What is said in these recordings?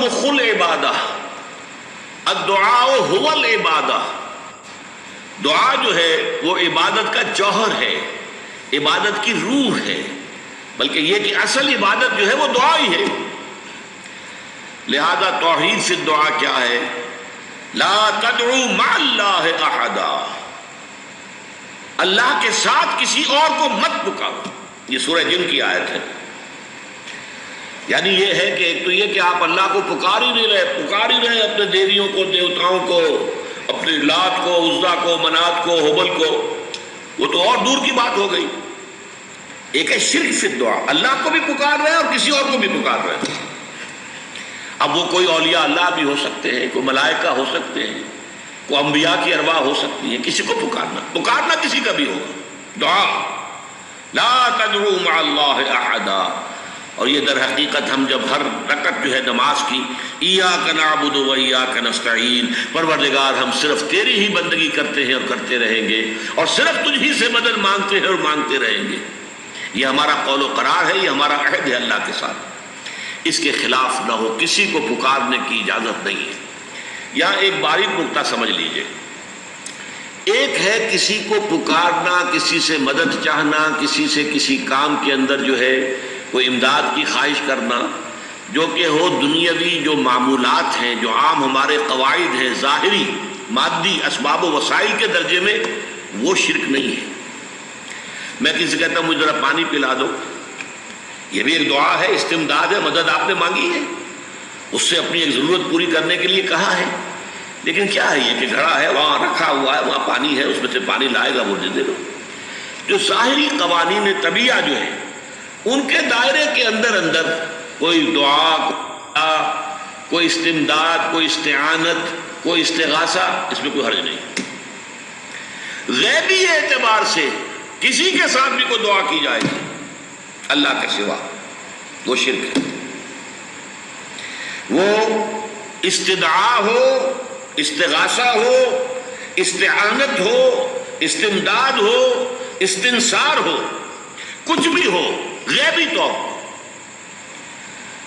مخ العبادہ، الدعاء هو العبادہ، دعا جو ہے وہ عبادت کا جوہر ہے، عبادت کی روح ہے، بلکہ یہ کہ اصل عبادت جو ہے وہ دعا ہی ہے۔ لہذا توحید سے دعا کیا ہے؟ لا تدعو مع اللہ احدا، اللہ کے ساتھ کسی اور کو مت پکارو۔ یہ سورہ جن کی آیت ہے۔ یعنی یہ ہے کہ ایک تو یہ کہ آپ اللہ کو پکار ہی رہے اپنے دیویوں کو، دیوتاؤں کو، اپنے لات کو، عزا کو، منات کو، حبل کو، وہ تو اور دور کی بات ہو گئی۔ ایک ہے شرک فی الدعا، اللہ کو بھی پکار رہے ہیں اور کسی اور کو بھی پکار رہے ہیں۔ اب وہ کوئی اولیاء اللہ بھی ہو سکتے ہیں، کوئی ملائکہ ہو سکتے ہیں، کوئی انبیاء کی ارواح ہو سکتی ہیں، کسی کو پکارنا کسی کا بھی ہوگا۔ دعا لا تدعو مع اللہ احدا، اور یہ در حقیقت ہم جب ہر رکعت جو ہے نماز کی ایاک نعبد و ایاک نستعین، پروردگار ہم صرف تیری ہی بندگی کرتے ہیں اور کرتے رہیں گے، اور صرف تجھ ہی سے مدد مانگتے ہیں اور مانگتے رہیں گے، یہ ہمارا قول و قرار ہے، یہ ہمارا عہد ہے اللہ کے ساتھ۔ اس کے خلاف نہ ہو، کسی کو پکارنے کی اجازت نہیں ہے۔ یہاں ایک باریک نکتہ سمجھ لیجئے، ایک ہے کسی کو پکارنا، کسی سے مدد چاہنا، کسی سے کسی کام کے اندر جو ہے کوئی امداد کی خواہش کرنا، جو کہ ہو دنیاوی جو معمولات ہیں، جو عام ہمارے قواعد ہیں، ظاہری مادی اسباب و وسائل کے درجے میں، وہ شرک نہیں ہے۔ میں کسی سے کہتا ہوں مجھے ذرا پانی پلا دو، یہ بھی ایک دعا ہے، استمداد ہے، مدد آپ نے مانگی ہے، اس سے اپنی ایک ضرورت پوری کرنے کے لیے کہا ہے۔ لیکن کیا ہے یہ کہ گھڑا ہے، وہاں رکھا ہوا ہے، وہاں پانی ہے، اس میں سے پانی لائے گا وہ دے دو۔ جو ظاہری قوانین طبیعہ جو ہے ان کے دائرے کے اندر کوئی دعا، کوئی استمداد، کوئی استعانت، کوئی استغاثہ، اس میں کوئی حرج نہیں۔ غیبی اعتبار سے کسی کے ساتھ بھی کوئی دعا کی جائے گی اللہ کے سوا، وہ شرک ہے۔ وہ استدعا ہو، استغاثہ ہو، استعانت ہو، استمداد ہو، استنصار ہو، کچھ بھی ہو، غیبی طور پر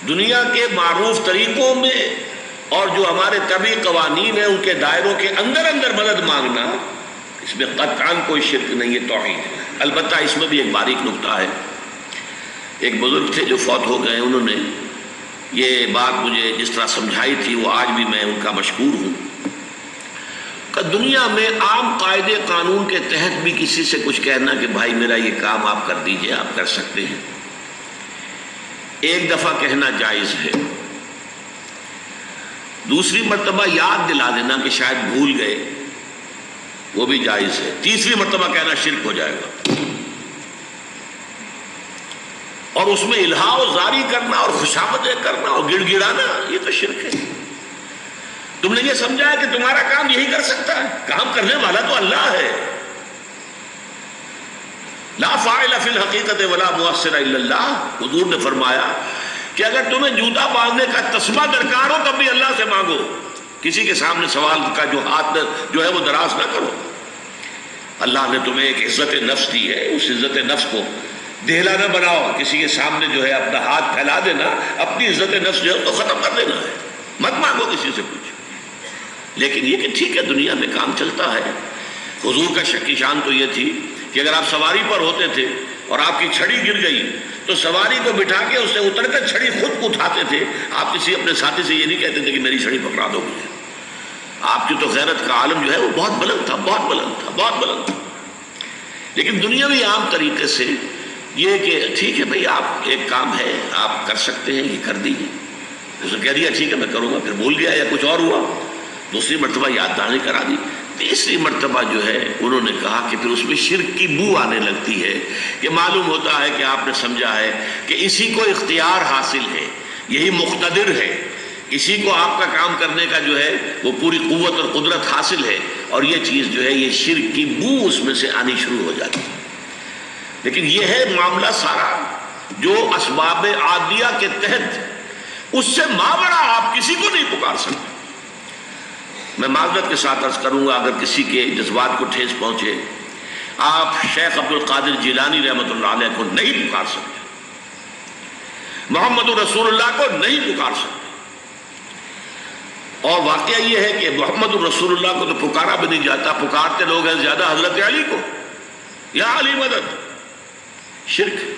دنیا کے معروف طریقوں میں اور جو ہمارے طبعی قوانین ہیں ان کے دائروں کے اندر مدد مانگنا، اس میں قطعاً کوئی شرک نہیں ہے، توحید ہے۔ البتہ اس میں بھی ایک باریک نکتہ ہے۔ ایک بزرگ تھے جو فوت ہو گئے، انہوں نے یہ بات مجھے جس طرح سمجھائی تھی وہ آج بھی میں ان کا مشکور ہوں کہ دنیا میں عام قاعدے قانون کے تحت بھی کسی سے کچھ کہنا کہ بھائی میرا یہ کام آپ کر دیجئے، آپ کر سکتے ہیں، ایک دفعہ کہنا جائز ہے، دوسری مرتبہ یاد دلا دینا کہ شاید بھول گئے، وہ بھی جائز ہے، تیسری مرتبہ کہنا شرک ہو جائے گا۔ اور اس میں الہا و زاری کرنا اور خوشامدیں کرنا اور گڑ گڑانا، یہ تو شرک ہے۔ تم نے یہ سمجھا ہے کہ تمہارا کام یہی کر سکتا ہے، کام کرنے والا تو اللہ ہے۔ لا فاعل فی الحقیقت ولا مؤثر الا اللہ، حضور نے فرمایا کہ اگر تمہیں جوتا باندھنے کا تسمہ درکار ہو تب بھی اللہ سے مانگو، کسی کے سامنے سوال کا جو ہاتھ جو ہے وہ دراز نہ کرو۔ اللہ نے تمہیں ایک عزت نفس دی ہے، اس عزت نفس کو دہلا نہ بناؤ، کسی کے سامنے جو ہے اپنا ہاتھ پھیلا دینا، اپنی عزت نفس جو ہے تو ختم کر دینا ہے، مت مانگو کسی سے کچھ۔ لیکن یہ کہ ٹھیک ہے دنیا میں کام چلتا ہے۔ حضور کا شک کی شان تو یہ تھی کہ اگر آپ سواری پر ہوتے تھے اور آپ کی چھڑی گر گئی تو سواری کو بٹھا کے اس سے اتر کر چھڑی خود اٹھاتے تھے، آپ کسی اپنے ساتھی سے یہ نہیں کہتے تھے کہ میری چھڑی پکڑا دو مجھے۔ آپ کی تو غیرت کا عالم جو ہے وہ بہت بلند تھا، بہت بلند تھا، بہت بلند تھا۔ لیکن دنیاوی عام طریقے سے یہ کہ ٹھیک ہے بھئی آپ ایک کام ہے آپ کر سکتے ہیں، یہ کر دیجیے۔ اس نے کہہ دیا ٹھیک ہے میں کروں گا، پھر بھول گیا یا کچھ اور ہوا، دوسری مرتبہ یاد دہانی کرا دی، تیسری مرتبہ جو ہے انہوں نے کہا کہ پھر اس میں شرک کی بو آنے لگتی ہے کہ معلوم ہوتا ہے کہ آپ نے سمجھا ہے کہ اسی کو اختیار حاصل ہے، یہی مقتدر ہے، اسی کو آپ کا کام کرنے کا جو ہے وہ پوری قوت اور قدرت حاصل ہے، اور یہ چیز جو ہے یہ شرک کی بو اس میں سے آنی شروع ہو جاتی ہے۔ لیکن یہ ہے معاملہ سارا جو اسباب عادیہ کے تحت، اس سے ماورا آپ کسی کو نہیں پکار سکتے۔ میں معذرت کے ساتھ عرض کروں گا اگر کسی کے جذبات کو ٹھیس پہنچے، آپ شیخ عبد القادر جیلانی رحمۃ اللہ علیہ کو نہیں پکار سکتے، محمد رسول اللہ کو نہیں پکار سکتے، اور واقعہ یہ ہے کہ محمد الرسول اللہ کو تو پکارا بھی نہیں جاتا، پکارتے لوگ ہیں زیادہ حضرت علی کو، یا علی مدد، شرک۔